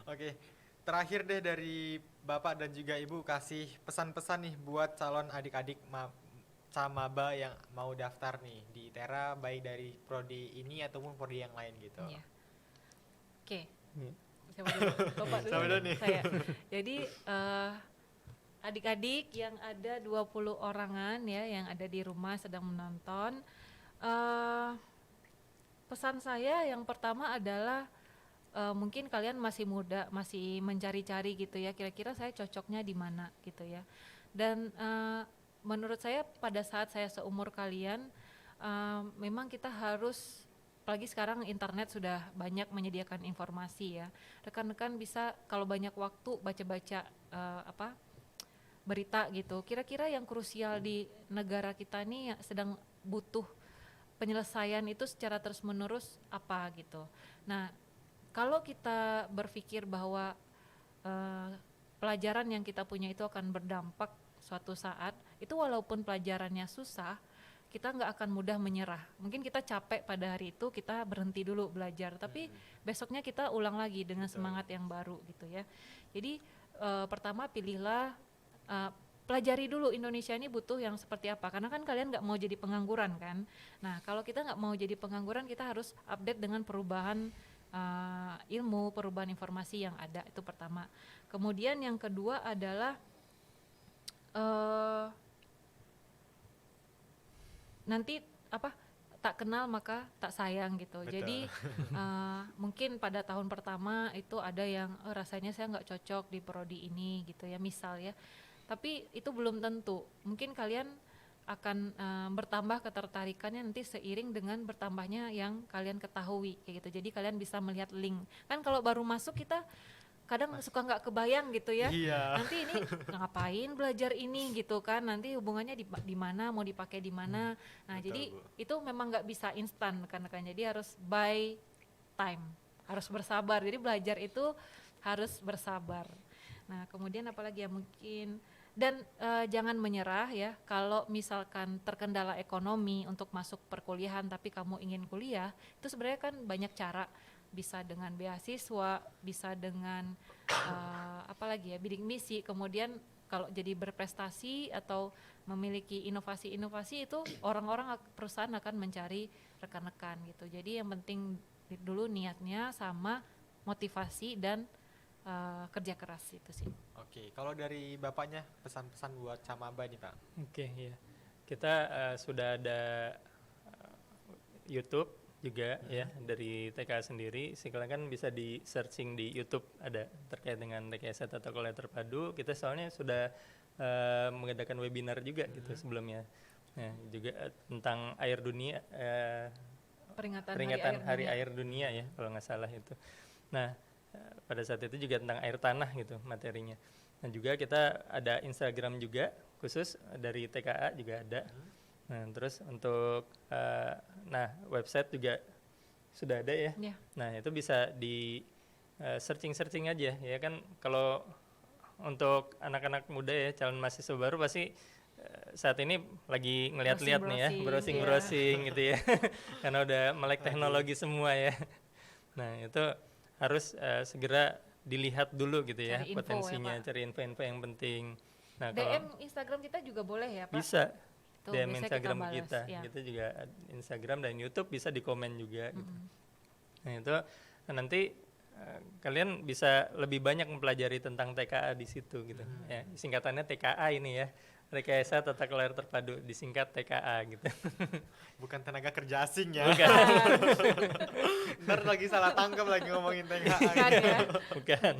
Oke, terakhir deh dari Bapak dan juga Ibu, kasih pesan-pesan nih buat calon adik-adik maba yang mau daftar nih di ITERA, baik dari prodi ini ataupun prodi yang lain gitu. Iya. Oke. Iya. Siapa dulu? Bapak dulu. Siapa dulu nih? Saya. Jadi adik-adik yang ada 20 orangan ya yang ada di rumah sedang menonton, pesan saya yang pertama adalah mungkin kalian masih muda, masih mencari-cari gitu ya, kira-kira saya cocoknya di mana gitu ya. Dan menurut saya pada saat saya seumur kalian, memang kita harus, apalagi sekarang internet sudah banyak menyediakan informasi ya. Rekan-rekan bisa kalau banyak waktu baca-baca berita gitu. Kira-kira yang krusial di negara kita ini yang sedang butuh penyelesaian itu secara terus-menerus apa gitu. Nah, kalau kita berpikir bahwa pelajaran yang kita punya itu akan berdampak suatu saat, itu walaupun pelajarannya susah, kita nggak akan mudah menyerah. Mungkin kita capek pada hari itu, kita berhenti dulu belajar, tapi besoknya kita ulang lagi dengan semangat yang baru gitu ya. Jadi pertama pilihlah, pelajari dulu Indonesia ini butuh yang seperti apa, karena kan kalian nggak mau jadi pengangguran kan. Nah kalau kita nggak mau jadi pengangguran, kita harus update dengan perubahan ilmu, perubahan informasi yang ada, itu pertama. Kemudian yang kedua adalah nanti tak kenal maka tak sayang gitu. Betul. Jadi mungkin pada tahun pertama itu ada yang rasanya saya nggak cocok di prodi ini gitu ya, misal ya. Tapi itu belum tentu. Mungkin kalian akan bertambah ketertarikannya nanti seiring dengan bertambahnya yang kalian ketahui kayak gitu. Jadi kalian bisa melihat link. Kan kalau baru masuk kita kadang suka nggak kebayang gitu ya. Iya. Nanti ini ngapain belajar ini gitu kan, nanti hubungannya di mana, mau dipakai di mana. Nah Betul, jadi Bu. itu memang nggak bisa instan kan, jadi harus by time, harus bersabar. Jadi belajar itu harus bersabar. Nah kemudian apalagi ya mungkin, dan jangan menyerah ya. Kalau misalkan terkendala ekonomi untuk masuk perkuliahan tapi kamu ingin kuliah, itu sebenarnya kan banyak cara. bisa dengan beasiswa, bisa dengan apalagi ya, bidik misi, kemudian kalau jadi berprestasi atau memiliki inovasi-inovasi itu perusahaan akan mencari rekan-rekan gitu. Jadi yang penting dulu niatnya sama motivasi dan kerja keras itu sih. Oke, kalau dari Bapaknya pesan-pesan buat Camaba nih Pak. Oke, ya. Kita sudah ada YouTube juga ya dari TKA sendiri. Silakan bisa di searching di YouTube, ada terkait dengan rekayasa tata kelola terpadu. Kita soalnya sudah mengadakan webinar juga gitu sebelumnya. Nah, juga tentang air dunia, peringatan Hari Air Dunia ya kalau nggak salah itu. Nah, pada saat itu juga tentang air tanah gitu materinya. Nah, juga kita ada Instagram juga khusus dari TKA juga ada. Nah, terus untuk website juga sudah ada ya. Yeah. Nah, itu bisa di searching aja ya kan. Kalau untuk anak-anak muda ya, calon mahasiswa baru pasti saat ini lagi ngeliat-liat nih ya, browsing gitu ya. Karena udah melek teknologi semua ya. Nah, itu harus segera dilihat dulu gitu ya, Cari info potensinya, ya, Pak. cari info-info yang penting. Nah, DM Instagram kita juga boleh ya, Pak? bisa Tuh, DM bisa Instagram balas, kita, ya. kita juga Instagram dan YouTube bisa di komen juga gitu. Nah, itu nanti kalian bisa lebih banyak mempelajari tentang TKA di situ gitu. Ya, singkatannya TKA ini ya, rekayasa tata kelola air terpadu, disingkat TKA gitu. Bukan tenaga kerja asing ya. Bukan. Ntar lagi salah tangkap lagi ngomongin TKA. Bukan ya. Bukan.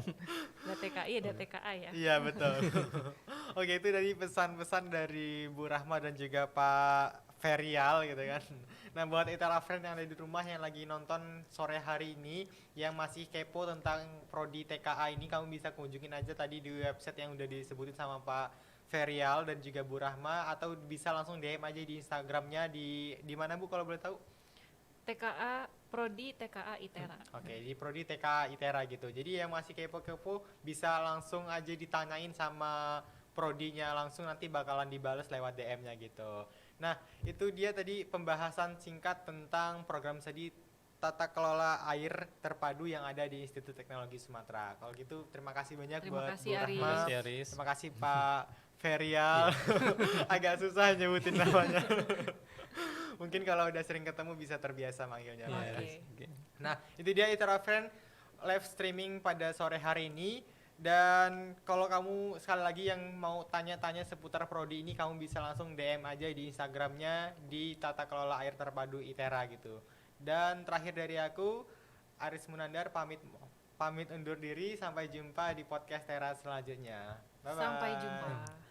Ada TKI, ada TKA ya. Iya betul. Oke, itu dari pesan-pesan dari Bu Rahma dan juga Pak Ferial gitu kan. Nah, buat Itera Friend yang ada di rumah yang lagi nonton sore hari ini yang masih kepo tentang prodi TKA ini, kamu bisa kunjungin aja tadi di website yang udah disebutin sama Pak Ferial dan juga Bu Rahma, atau bisa langsung DM aja di Instagramnya di mana Bu kalau boleh tahu? TKA Prodi TKA ITERA. Oke, di prodi TKA ITERA gitu. Jadi yang masih kepo-kepo bisa langsung aja ditanyain sama prodinya, langsung nanti bakalan dibales lewat DM-nya gitu. Nah, itu dia tadi pembahasan singkat tentang program studi tata kelola air terpadu yang ada di Institut Teknologi Sumatera. Kalau gitu terima kasih banyak Terima buat kasih, Bu Aris. Rahma. Terima kasih, Aris. Terima kasih Pak Ferial. Agak susah nyebutin namanya. Mungkin kalau udah sering ketemu bisa terbiasa manggilnya. Iya, Pak ya. Oke. oke. Nah, itu dia Itera Friend live streaming pada sore hari ini. Dan kalau kamu sekali lagi yang mau tanya-tanya seputar prodi ini, kamu bisa langsung DM aja di Instagramnya di Tata Kelola Air Terpadu ITERA gitu. Dan terakhir dari aku, Aris Munandar pamit undur diri. Sampai jumpa di podcast Tera selanjutnya. Bye-bye. Sampai jumpa.